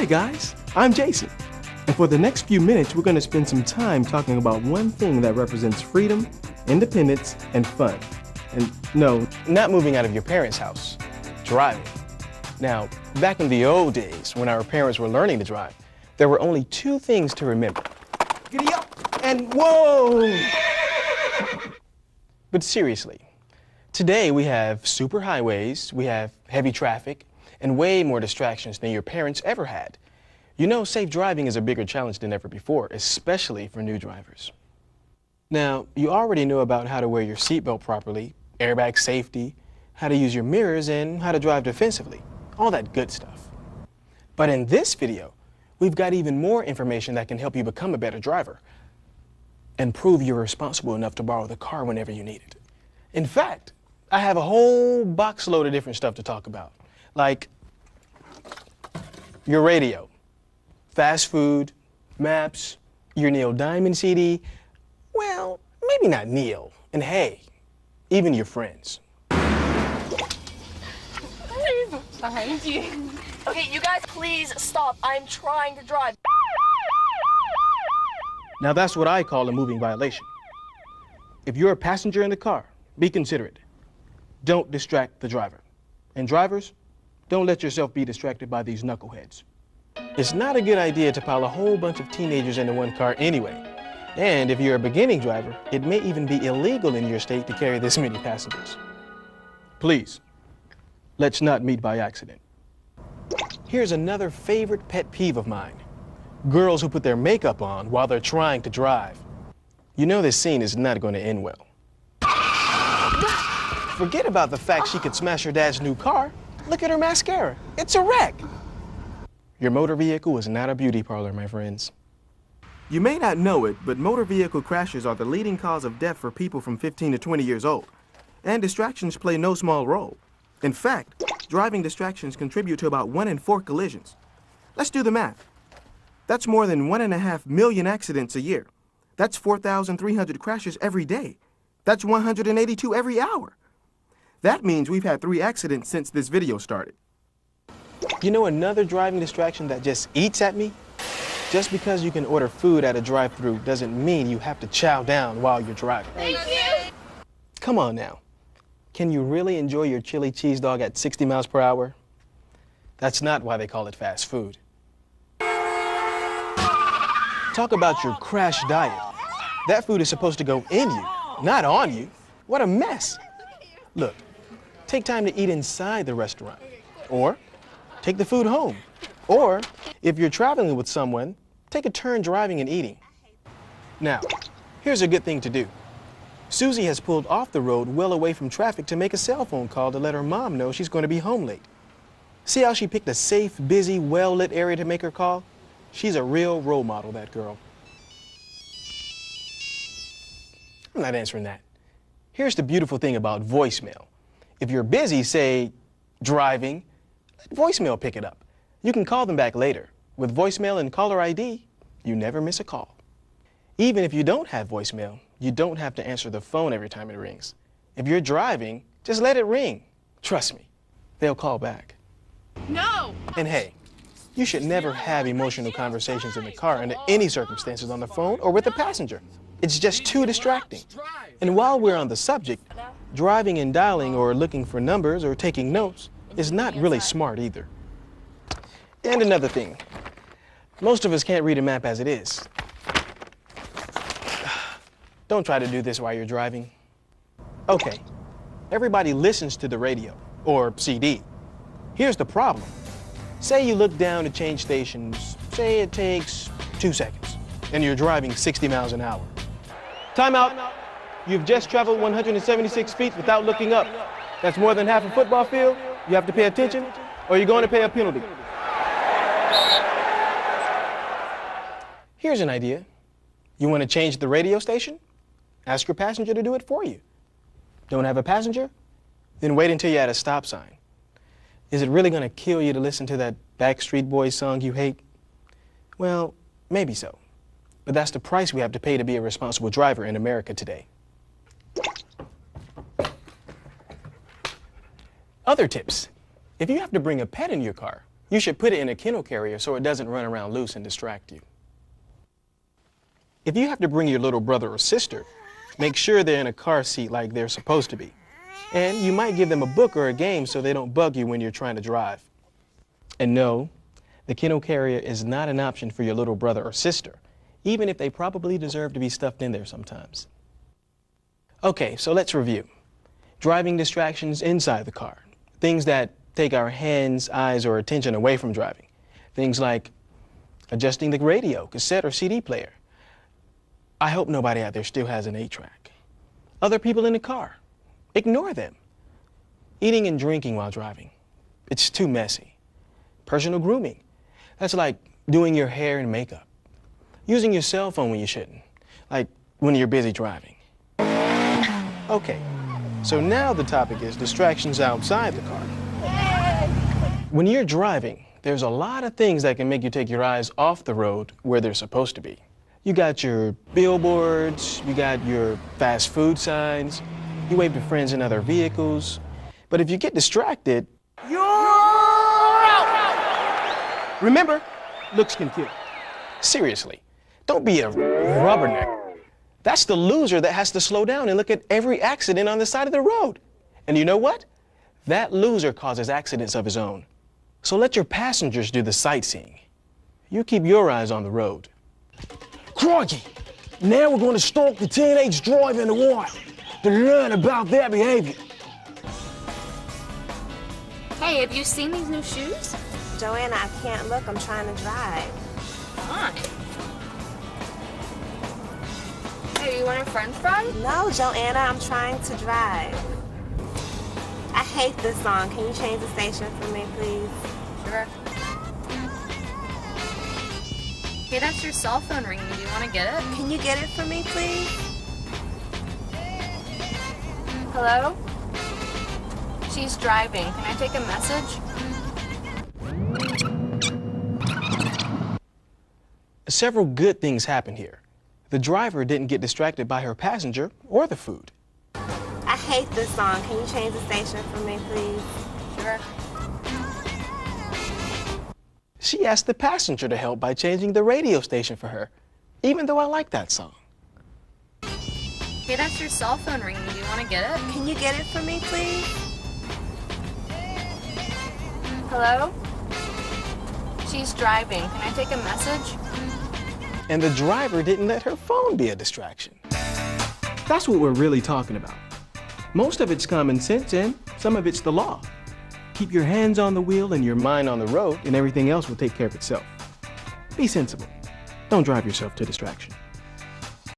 Hi guys, I'm Jason. And for the next few minutes, we're going to spend some time talking about one thing that represents freedom, independence, and fun. And no, not moving out of your parents' house, driving. Now, back in the old days, when our parents were learning to drive, there were only two things to remember. Giddy up and whoa! But seriously, today we have superhighways, we have heavy traffic, and way more distractions than your parents ever had. You know, safe driving is a bigger challenge than ever before, especially for new drivers. Now, you already know about how to wear your seatbelt properly, airbag safety, how to use your mirrors, and how to drive defensively. All that good stuff. But in this video, we've got even more information that can help you become a better driver and prove you're responsible enough to borrow the car whenever you need it. In fact, I have a whole box load of different stuff to talk about, like your radio, fast food, maps, your Neil Diamond CD, well, maybe not Neil, and hey, even your friends. Okay, you guys, please stop. I'm trying to drive. Now that's what I call a moving violation. If you're a passenger in the car, be considerate. Don't distract the driver. And drivers, don't let yourself be distracted by these knuckleheads. It's not a good idea to pile a whole bunch of teenagers into one car anyway. And if you're a beginning driver, it may even be illegal in your state to carry this many passengers. Please, let's not meet by accident. Here's another favorite pet peeve of mine. Girls who put their makeup on while they're trying to drive. You know this scene is not going to end well. Forget about the fact she could smash her dad's new car. Look at her mascara. It's a wreck. Your motor vehicle is not a beauty parlor, my friends. You may not know it, but motor vehicle crashes are the leading cause of death for people from 15 to 20 years old. And distractions play no small role. In fact, driving distractions contribute to about 1 in 4 collisions. Let's do the math. That's more than 1.5 million accidents a year. That's 4,300 crashes every day. That's 182 every hour. That means we've had 3 accidents since this video started. You know another driving distraction that just eats at me? Just because you can order food at a drive-thru doesn't mean you have to chow down while you're driving. Thank you. Come on now. Can you really enjoy your chili cheese dog at 60 miles per hour? That's not why they call it fast food. Talk about your crash diet. That food is supposed to go in you, not on you. What a mess. Look, take time to eat inside the restaurant. Or take the food home. Or if you're traveling with someone, take a turn driving and eating. Now, here's a good thing to do. Susie has pulled off the road well away from traffic to make a cell phone call to let her mom know she's going to be home late. See how she picked a safe, busy, well-lit area to make her call? She's a real role model, that girl. I'm not answering that. Here's the beautiful thing about voicemail. If you're busy, say, driving, let voicemail pick it up. You can call them back later. With voicemail and caller ID, you never miss a call. Even if you don't have voicemail, you don't have to answer the phone every time it rings. If you're driving, just let it ring. Trust me, they'll call back. No! And hey, you should never have emotional conversations in the car under any circumstances on the phone or with a passenger. It's just too distracting. And while we're on the subject, driving and dialing or looking for numbers or taking notes is not really smart either. And another thing, most of us can't read a map as it is. Don't try to do this while you're driving. Okay, everybody listens to the radio, or CD. Here's the problem. Say you look down to change stations, say it takes 2 seconds, and you're driving 60 miles an hour. Time out. You've just traveled 176 feet without looking up. That's more than half a football field. You have to pay attention, or you're going to pay a penalty. Here's an idea. You want to change the radio station? Ask your passenger to do it for you. Don't have a passenger? Then wait until you're at a stop sign. Is it really going to kill you to listen to that Backstreet Boys song you hate? Well, maybe so. But that's the price we have to pay to be a responsible driver in America today. Other tips. If you have to bring a pet in your car, You should put it in a kennel carrier so it doesn't run around loose and distract you. If you have to bring your little brother or sister, make sure they're in a car seat like they're supposed to be. And you might give them a book or a game so they don't bug you when you're trying to drive. And no, the kennel carrier is not an option for your little brother or sister, even if they probably deserve to be stuffed in there sometimes. Okay, so let's review. Driving distractions inside the car. Things that take our hands, eyes, or attention away from driving. Things like adjusting the radio, cassette, or CD player. I hope nobody out there still has an 8-track. Other people in the car. Ignore them. Eating and drinking while driving. It's too messy. Personal grooming. That's like doing your hair and makeup. Using your cell phone when you shouldn't, like when you're busy driving. Okay, so now the topic is distractions outside the car. When you're driving, there's a lot of things that can make you take your eyes off the road where they're supposed to be. You got your billboards, you got your fast food signs, you wave to friends in other vehicles. But if you get distracted, you're out! Remember, looks can kill. Seriously, don't be a rubberneck. That's the loser that has to slow down and look at every accident on the side of the road. And you know what? That loser causes accidents of his own. So let your passengers do the sightseeing. You keep your eyes on the road. Crikey! Now we're going to stalk the teenage driver in the wild to learn about their behavior. Hey, have you seen these new shoes? Joanna, I can't look. I'm trying to drive. Fine. Hey, you want a french fry? No, Joanna, I'm trying to drive. I hate this song. Can you change the station for me, please? Sure. Hey, that's your cell phone ringing. Do you want to get it? Can you get it for me, please? Hello? She's driving. Can I take a message? Several good things happened here. The driver didn't get distracted by her passenger or the food. I hate this song. Can you change the station for me, please? Sure. She asked the passenger to help by changing the radio station for her, even though I like that song. Hey, that's your cell phone ringing. Do you want to get it? Can you get it for me, please? Hello? She's driving. Can I take a message? And the driver didn't let her phone be a distraction. That's what we're really talking about. Most of it's common sense and some of it's the law. Keep your hands on the wheel and your mind on the road and everything else will take care of itself. Be sensible. Don't drive yourself to distraction.